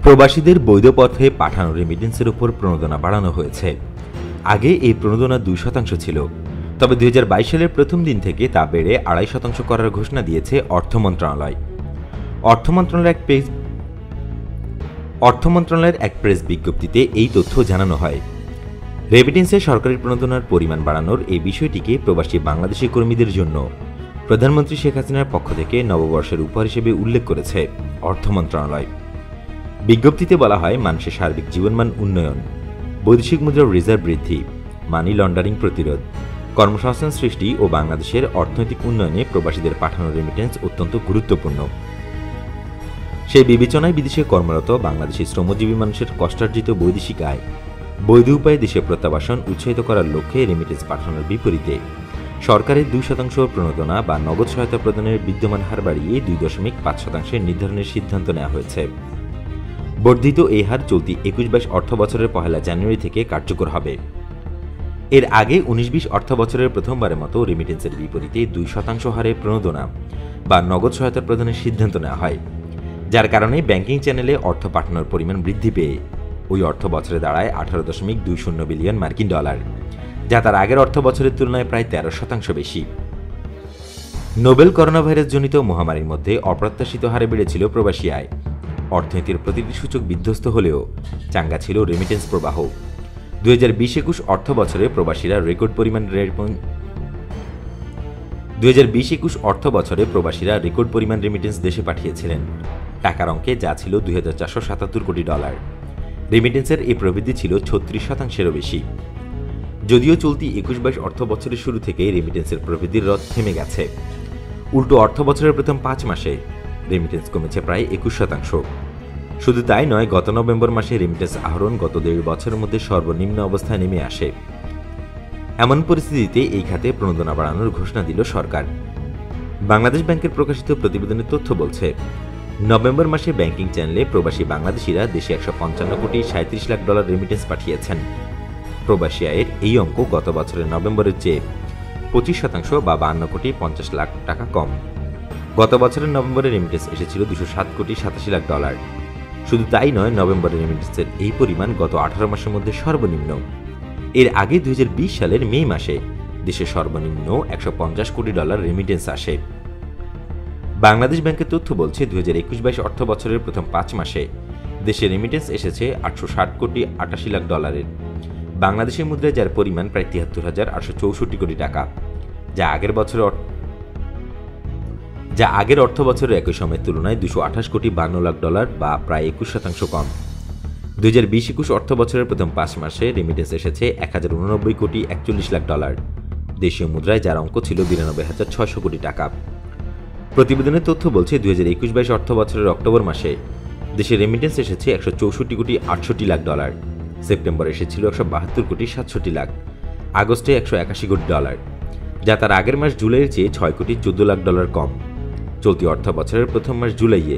প্রবাসীদের বৈধ পথে পাঠানো রেমিটেন্সের উপর প্রণোদনা বাড়ানো হয়েছে। আগে এই প্রণোদনা 2% ছিল, তবে 2022 সালের প্রথম দিন থেকে তা বেড়ে 2.5% করার ঘোষণা দিয়েছে অর্থ মন্ত্রণালয়। অর্থ মন্ত্রণালয়ের এক প্রেস বিজ্ঞপ্তিতে এই তথ্য জানানো হয়। রেমিটেন্সে সরকারি প্রণোদনার পরিমাণ বাড়ানোর এই বিষয়টিকে প্রবাসী বাংলাদেশি কর্মীদের জন্য প্রধানমন্ত্রী শেখ হাসিনার পক্ষ থেকে নববর্ষের উপহার হিসেবে উল্লেখ করেছে অর্থ মন্ত্রণালয়। বিজ্ঞপ্তিতে বলা হয়, মানুষের সার্বিক জীবনমান উন্নয়ন, বৈদেশিক মুদ্রার রিজার্ভ বৃদ্ধি, মানি লন্ডারিং প্রতিরোধ, কর্মসংস্থান সৃষ্টি ও বাংলাদেশের অর্থনৈতিক উন্নয়নে প্রবাসীদের পাঠানো রেমিটেন্স অত্যন্ত গুরুত্বপূর্ণ। সেই বিবেচনায় বিদেশে কর্মরত বাংলাদেশি শ্রমজীবী মানুষের কষ্টার্জিত বৈদেশিক আয় বৈধ উপায়ে দেশে প্রত্যাবাসন উৎসাহিত করার লক্ষ্যে রেমিটেন্স পাঠানোর বিপরীতে সরকারের 2% প্রণোদনা বা নগদ সহায়তা প্রদানের বিদ্যমান হার বাড়িয়ে 2.5% নির্ধারণের সিদ্ধান্ত নেওয়া হয়েছে। বর্ধিত এই হার চলতি 21-22 অর্থ বছরের 1 জানুয়ারি থেকে কার্যকর হবে। এর আগে 19-20 অর্থ বছরের প্রথমবারের মতো রেমিটেন্সের বিপরীতে 2% হারে প্রণোদনা বা নগদ সহায়তা প্রদানের সিদ্ধান্ত নেওয়া হয়, যার কারণে ব্যাংকিং চ্যানেলে অর্থ পাঠানোর পরিমাণ বৃদ্ধি পেয়ে ওই অর্থ বছরে দাঁড়ায় 18.20 বিলিয়ন মার্কিন ডলার, যা তার আগের অর্থ বছরের তুলনায় প্রায় 13% বেশি। নোবেল করোনা ভাইরাসজনিত মহামারীর মধ্যে অপ্রত্যাশিত হারে বেড়েছিল প্রবাসী আয়। অর্থনীতির প্রতিটি সূচক বিধ্বস্ত হলেও চাঙ্গা ছিল রেমিটেন্স প্রবাহ। 2020-21 অর্থ বছরে প্রবাসীরা রেকর্ড পরিমাণ রেমিটেন্স দেশে পাঠিয়েছিলেন, টাকার অঙ্কে যা ছিল 2477 কোটি ডলার। রেমিটেন্সের এই প্রবৃদ্ধি ছিল 36%-এরও বেশি। যদিও চলতি 21-22 অর্থ বছরের শুরু থেকে রেমিটেন্সের প্রবৃদ্ধির রথ থেমে গেছে। উল্টো অর্থ বছরের প্রথম 5 মাসে রেমিটেন্স কমেছে প্রায় 21%। শুধু তাই নয়, গত নভেম্বর মাসে রেমিটেন্স আহরণ গত 1.5 বছরের মধ্যে সর্বনিম্ন অবস্থায় নেমে আসে। এমন পরিস্থিতিতে এই খাতে প্রণোদনা বাড়ানোর ঘোষণা দিল সরকার। বাংলাদেশ ব্যাংকের প্রকাশিত প্রতিবেদনের তথ্য বলছে, নভেম্বর মাসে ব্যাংকিং চ্যানেলে প্রবাসী বাংলাদেশিরা দেশে 155 কোটি 37 লাখ ডলার রেমিটেন্স পাঠিয়েছেন। প্রবাসী আয়ের এই অঙ্ক গত বছরের নভেম্বরের চেয়ে 25% বা 52 কোটি 50 লাখ টাকা কম। গত বছরের নভেম্বরে রেমিটেন্স এসেছিল 207 কোটি 87 লাখ ডলার। শুধু তাই নয়, নভেম্বরে রেমিটেন্সের এই পরিমাণ গত 18 মাসের মধ্যে সর্বনিম্ন। এর আগে 2020 সালের মে মাসে দেশে সর্বনিম্ন 150 কোটি ডলার রেমিটেন্স আসে। বাংলাদেশ ব্যাংকের তথ্য বলছে, 2021-22 অর্থ বছরের প্রথম 5 মাসে দেশে রেমিটেন্স এসেছে 860 কোটি 88 লাখ ডলারের। বাংলাদেশের মুদ্রায় যার পরিমাণ প্রায় 73,864 কোটি টাকা, যা আগের অর্থ বছরের একই সময়ের তুলনায় 228 কোটি 52 লাখ ডলার বা প্রায় 21% কম। 2020-21 অর্থ বছরের প্রথম 5 মাসে রেমিটেন্স এসেছে 1089 কোটি 41 লাখ ডলার, দেশীয় মুদ্রায় যার অঙ্ক ছিল 92,600 কোটি টাকা। প্রতিবেদনের তথ্য বলছে, 2021-22 অর্থ বছরের অক্টোবর মাসে দেশে রেমিটেন্স এসেছে 164 কোটি 68 লাখ ডলার, সেপ্টেম্বরে এসেছিল 172 কোটি 67 লাখ, আগস্টে 181 কোটি ডলার, যা তার আগের মাস জুলাইয়ের চেয়ে 6 কোটি 14 লাখ ডলার কম। চলতি অর্থ বছরের প্রথম মাস জুলাইয়ে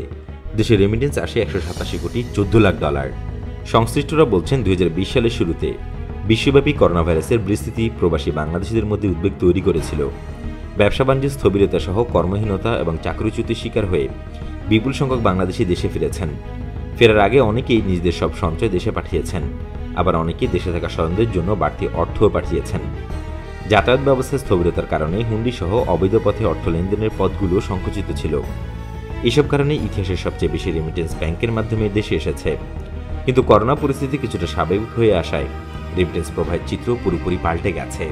দেশে রেমিটেন্স আসে 187 কোটি 14 লাখ ডলার। সংশ্লিষ্টরা বলছেন, 2020 সালের শুরুতে বিশ্বব্যাপী করোনা ভাইরাসের পরিস্থিতি প্রবাসী বাংলাদেশিদের মধ্যে উদ্বেগ তৈরি করেছিল। ব্যবসা বাণিজ্যের স্থবিরতা সহ কর্মহীনতা এবং চাকরিচ্যুতির শিকার হয়ে বিপুল সংখ্যক বাংলাদেশি দেশে ফিরেছেন। ফেরার আগে অনেকেই নিজেদের সব সঞ্চয় দেশে পাঠিয়েছেন, আবার অনেকেই দেশে থাকা স্বজনদের জন্য বাড়তি অর্থও পাঠিয়েছেন। যাতায়াত ব্যবস্থার স্থবিরতার কারণে হুন্ডি সহ অবৈধ পথে অর্থ লেনদেনের পথগুলো সংকুচিত ছিল। এসব কারণে ইতিহাসের সবচেয়ে বেশি রেমিটেন্স ব্যাংকের মাধ্যমে দেশে এসেছে। কিন্তু করোনা পরিস্থিতি কিছুটা স্বাভাবিক হয়ে আসায় রেমিটেন্স প্রবাহের চিত্র পুরোপুরি পাল্টে গেছে।